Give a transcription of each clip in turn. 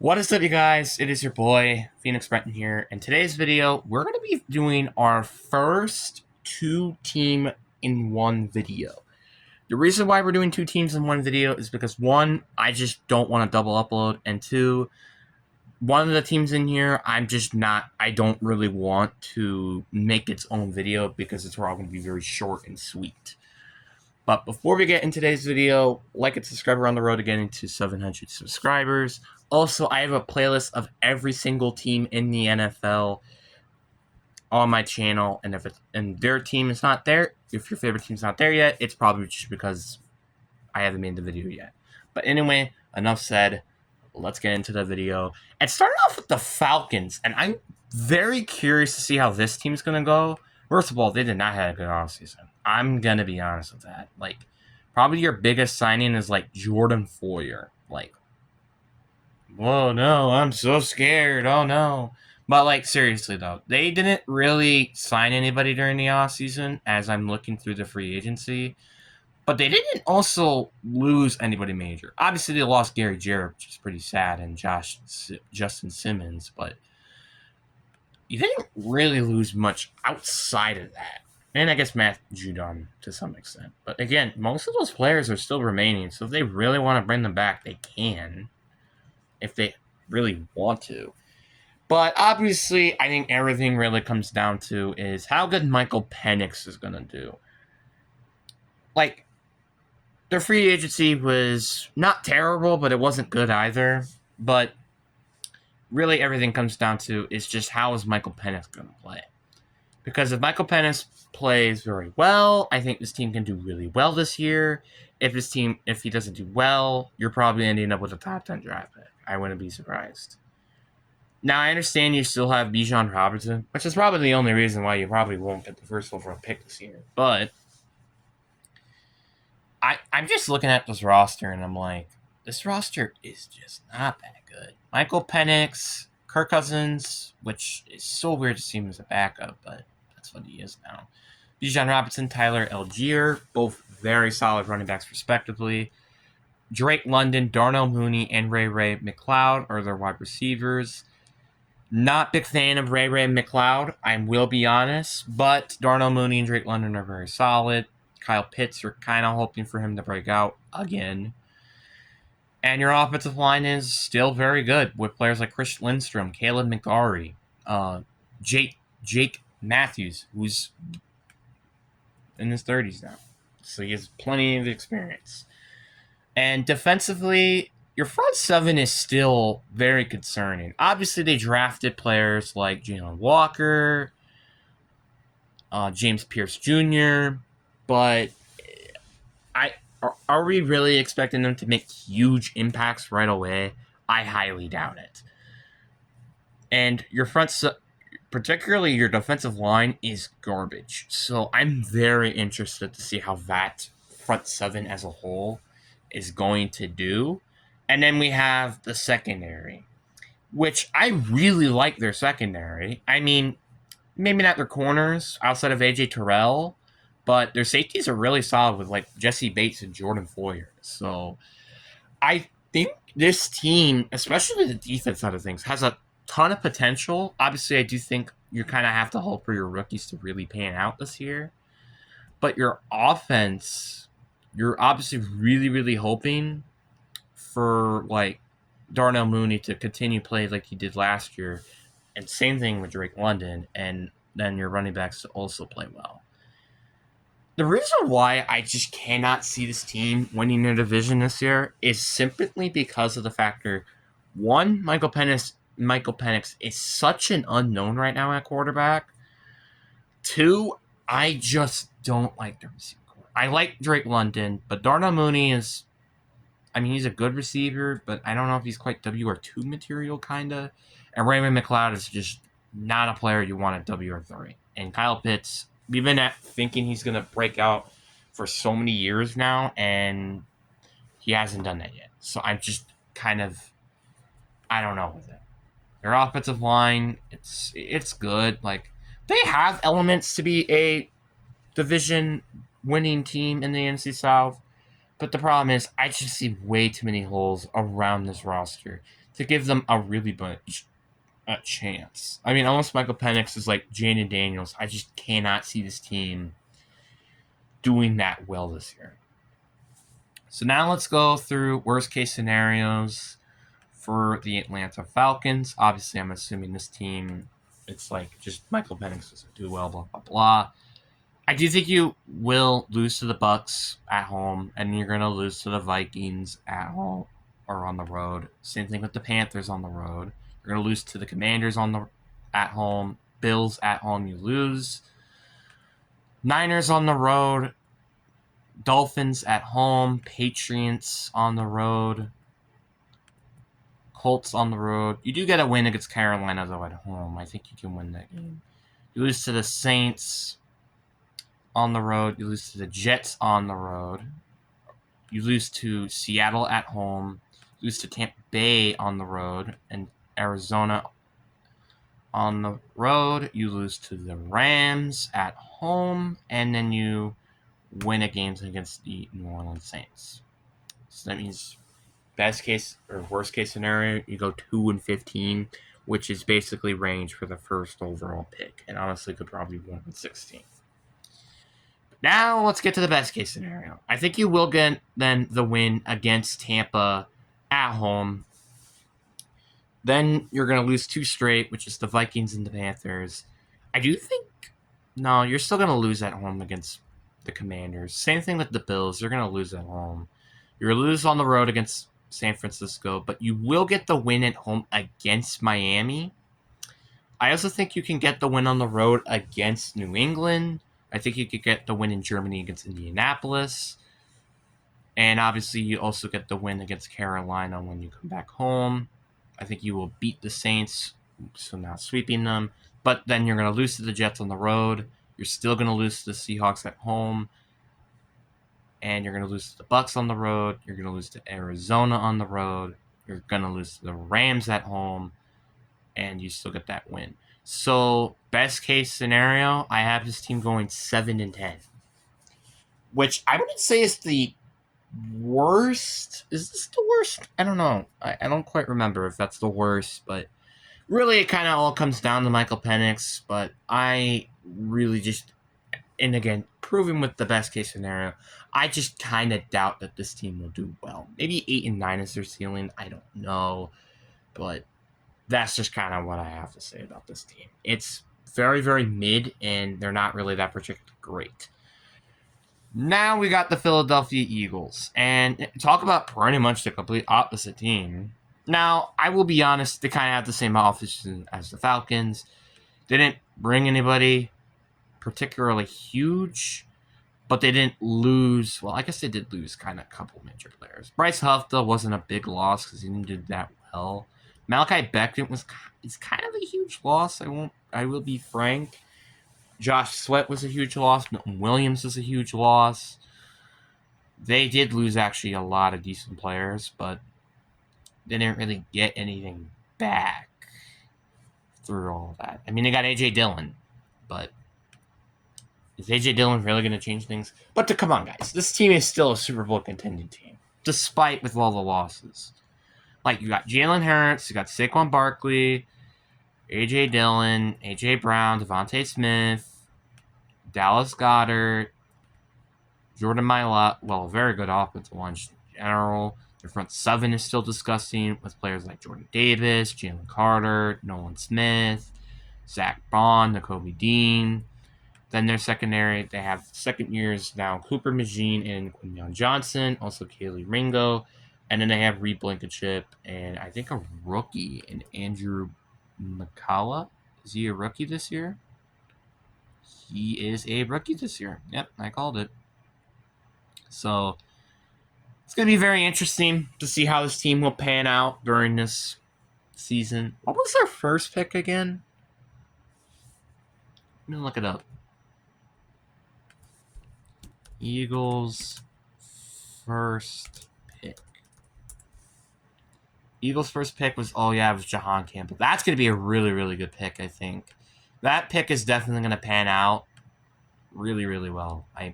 What is up, you guys? It is your boy, Phoenix Brenton here. In today's video, we're going to be doing our first two team in one video. The reason why we're doing two teams in one video is because one, I just don't want to double upload, and two, one of the teams in here, I don't really want to make its own video because it's all going to be very short and sweet. But before we get in today's video, like and subscribe. We're on the road to getting to 700 subscribers. Also, I have a playlist of every single team in the NFL on my channel, and if their team is not there, if your favorite team's not there yet, it's probably just because I haven't made the video yet. But anyway, enough said. Let's get into the video. And starting off with the Falcons, and I'm very curious to see how this team's going to go. First of all, they did not have a good offseason. I'm going to be honest with that. Probably your biggest signing is, Jordan Foyer. Oh no, I'm so scared. Oh no. But, seriously, though, they didn't really sign anybody during the offseason as I'm looking through the free agency. But they didn't also lose anybody major. Obviously, they lost Gary Jarrett, which is pretty sad, and Justin Simmons. But you didn't really lose much outside of that. And I guess Matt Judon to some extent. But again, most of those players are still remaining. So if they really want to bring them back, they can. If they really want to. But obviously, I think everything really comes down to is how good Michael Penix is going to do. Their free agency was not terrible, but it wasn't good either. But really, everything comes down to is just how is Michael Penix going to play? Because if Michael Penix plays very well, I think this team can do really well this year. If he doesn't do well, you're probably ending up with a top 10 draft pick. I wouldn't be surprised. Now, I understand you still have Bijan Robinson, which is probably the only reason why you probably won't get the first overall pick this year. But I'm just looking at this roster, and I'm like, this roster is just not that good. Michael Penix, Kirk Cousins, which is so weird to see him as a backup, but that's what he is now. Bijan Robinson, Tyler Algier, both very solid running backs respectively. Drake London, Darnell Mooney, and Ray McLeod are their wide receivers. Not big fan of Ray McLeod, I will be honest, but Darnell Mooney and Drake London are very solid. Kyle Pitts, you're kind of hoping for him to break out again. And your offensive line is still very good with players like Chris Lindstrom, Caleb McGarry, Jake Matthews, who's in his 30s now. So he has plenty of experience. And defensively, your front seven is still very concerning. Obviously, they drafted players like Jalen Walker, James Pierce Jr., but are we really expecting them to make huge impacts right away? I highly doubt it. And your particularly your defensive line, is garbage. So I'm very interested to see how that front seven as a whole is going to do. And then we have the secondary, which I really like their secondary. I mean, maybe not their corners outside of AJ Terrell, but their safeties are really solid with Jesse Bates and Jordan Foyer. So I think this team, especially the defense side of things, has a ton of potential. Obviously, I do think you kind of have to hope for your rookies to really pan out this year. But your offense, you're obviously really, really hoping for Darnell Mooney to continue play like he did last year. And same thing with Drake London, and then your running backs to also play well. The reason why I just cannot see this team winning their division this year is simply because of the factor, one, Michael Penix is such an unknown right now at quarterback. Two, I just don't like the receiver core. I like Drake London, but Darnell Mooney is, he's a good receiver, but I don't know if he's quite WR2 material, kind of. And Raymond McLeod is just not a player you want at WR3. And Kyle Pitts, we've been thinking he's going to break out for so many years now, and he hasn't done that yet. So I'm just kind of, I don't know with it. Their offensive line, it's good. They have elements to be a division-winning team in the NFC South, but the problem is I just see way too many holes around this roster to give them a really much a chance. I mean, almost Michael Penix is like Jaden Daniels. I just cannot see this team doing that well this year. So now let's go through worst case scenarios for the Atlanta Falcons. Obviously, I'm assuming this team, it's like just Michael Penix doesn't do well, blah, blah, blah. I do think you will lose to the Bucks at home, and you're going to lose to the Vikings at home or on the road. Same thing with the Panthers on the road. You're going to lose to the Commanders at home. Bills at home, you lose. Niners on the road. Dolphins at home. Patriots on the road. Colts on the road. You do get a win against Carolina, though, at home. I think you can win that game. You lose to the Saints on the road. You lose to the Jets on the road. You lose to Seattle at home. You lose to Tampa Bay on the road. And Arizona on the road. You lose to the Rams at home. And then you win a game against the New Orleans Saints. So that means best case or worst case scenario, you go 2-15, which is basically range for the first overall pick, and honestly could probably be 1-16. Now let's get to the best case scenario. I think you will get then the win against Tampa at home. Then you're going to lose 2 straight, which is the Vikings and the Panthers. I do think no, you're still going to lose at home against the Commanders. Same thing with the Bills. You're going to lose at home. You're going to lose on the road against San Francisco, but you will get the win at home against Miami. I also think you can get the win on the road against New England. I think you could get the win in Germany against Indianapolis. And obviously, you also get the win against Carolina when you come back home. I think you will beat the Saints, so not sweeping them. But then you're going to lose to the Jets on the road. You're still going to lose to the Seahawks at home. And you're going to lose to the Bucks on the road. You're going to lose to Arizona on the road. You're going to lose to the Rams at home. And you still get that win. So, best case scenario, I have this team going 7-10. Which I wouldn't say is the worst. Is this the worst? I don't know. I don't quite remember if that's the worst. But really, it kind of all comes down to Michael Penix. But I really just... And again, proving with the best case scenario, I just kind of doubt that this team will do well. Maybe 8-9 is their ceiling. I don't know. But that's just kind of what I have to say about this team. It's very, very mid, and they're not really that particularly great. Now we got the Philadelphia Eagles. And talk about pretty much the complete opposite team. Now, I will be honest, they kind of have the same offseason as the Falcons. They didn't bring anybody particularly huge, but they didn't lose. Well, I guess they did lose kind of a couple major players. Bryce Huff, wasn't a big loss because he didn't do that well. Malachi Becton is kind of a huge loss. I will be frank. Josh Sweat was a huge loss. Milton Williams was a huge loss. They did lose actually a lot of decent players, but they didn't really get anything back through all that. I mean, they got A.J. Dillon, but is A.J. Dillon really going to change things? But come on, guys. This team is still a Super Bowl contending team, despite with all the losses. Like, you got Jalen Hurts, you got Saquon Barkley, A.J. Dillon, A.J. Brown, Devontae Smith, Dallas Goedert, Jordan Mailata. Well, a very good offensive line in general. Their front seven is still disgusting with players like Jordan Davis, Jalen Carter, Nolan Smith, Zach Bond, Nakobe Dean. Then their secondary, they have second years now, Cooper Magine and Quinyon Johnson, also Kaylee Ringo. And then they have Reed Blankenship and I think a rookie in Andrew McCullough. Is he a rookie this year? He is a rookie this year. Yep, I called it. So it's going to be very interesting to see how this team will pan out during this season. What was their first pick again? Let me look it up. Eagles first pick. Eagles first pick was, it was Jahan Campbell. That's going to be a really, really good pick, I think. That pick is definitely going to pan out really, really well. I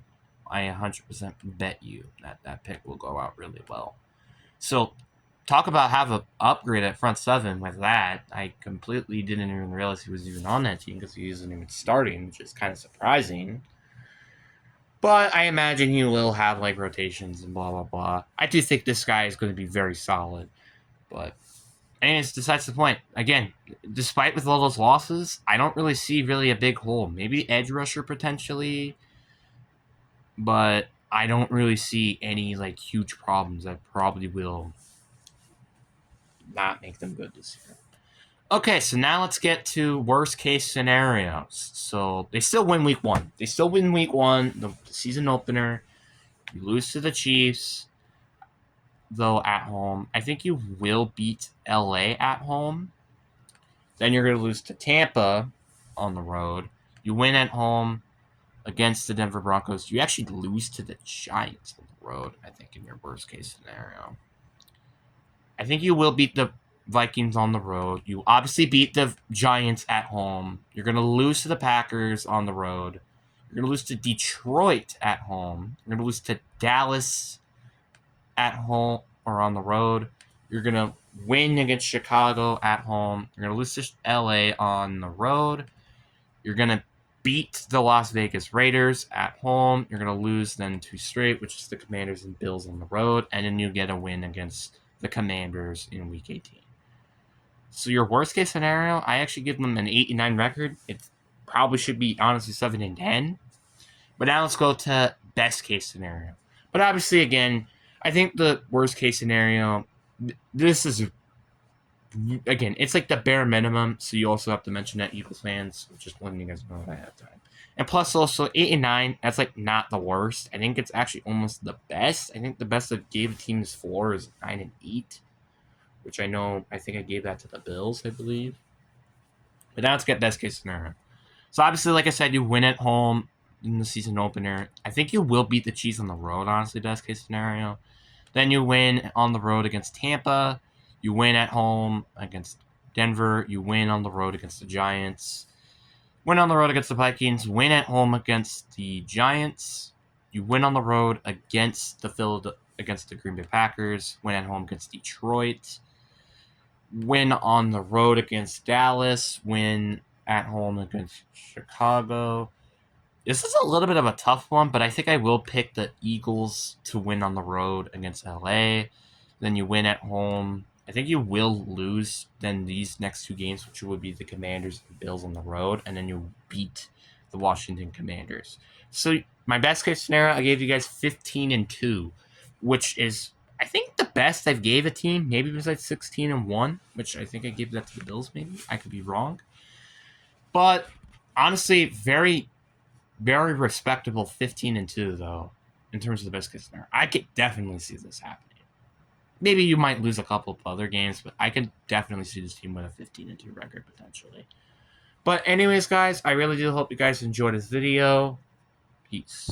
100% bet you that pick will go out really well. So, talk about have an upgrade at front seven with that. I completely didn't even realize he was even on that team because he wasn't even starting, which is kind of surprising. But I imagine he will have like rotations and blah blah blah. I do think this guy is going to be very solid. But anyways, besides the point. Again, despite with all those losses, I don't really see really a big hole. Maybe edge rusher potentially, but I don't really see any like huge problems that probably will not make them good this year. Okay, so now let's get to worst case scenarios. So they still win week one. They still win week one, the season opener. You lose to the Chiefs, though, at home. I think you will beat LA at home. Then you're going to lose to Tampa on the road. You win at home against the Denver Broncos. You actually lose to the Giants on the road, I think, in your worst case scenario. I think you will beat the Vikings on the road. You obviously beat the Giants at home. You're going to lose to the Packers on the road. You're going to lose to Detroit at home. You're going to lose to Dallas at home or on the road. You're going to win against Chicago at home. You're going to lose to LA on the road. You're going to beat the Las Vegas Raiders at home. You're going to lose then 2 straight, which is the Commanders and Bills on the road. And then you get a win against the Commanders in Week 18. So your worst case scenario, I actually give them an 8-9 record. It probably should be, honestly, 7-10. But now let's go to best case scenario. But obviously, again, I think the worst case scenario, this is, again, it's like the bare minimum. So you also have to mention that, Eagles fans, just letting you guys know that I have time. And plus also 8-9, that's like not the worst. I think it's actually almost the best. I think the best I gave a team's floor is 9-8, which I think I gave that to the Bills, I believe. But now let's get best case scenario. So obviously, like I said, you win at home in the season opener. I think you will beat the Chiefs on the road, honestly, best case scenario. Then you win on the road against Tampa. You win at home against Denver. You win on the road against the Giants. Win on the road against the Vikings. Win at home against the Giants. You win on the road against the Green Bay Packers. Win at home against Detroit. Win on the road against Dallas. Win at home against Chicago. This is a little bit of a tough one, but I think I will pick the Eagles to win on the road against LA. Then you win at home. I think you will lose then these next 2 games, which would be the Commanders and Bills on the road, and then you beat the Washington Commanders. So my best case scenario, I gave you guys 15-2, which is, I think, the best I've gave a team, maybe besides 16-1, which I think I gave that to the Bills, maybe. I could be wrong. But honestly, very, very respectable 15-2, though, in terms of the best case scenario. I could definitely see this happening. Maybe you might lose a couple of other games, but I could definitely see this team with a 15-2 record, potentially. But anyways, guys, I really do hope you guys enjoyed this video. Peace.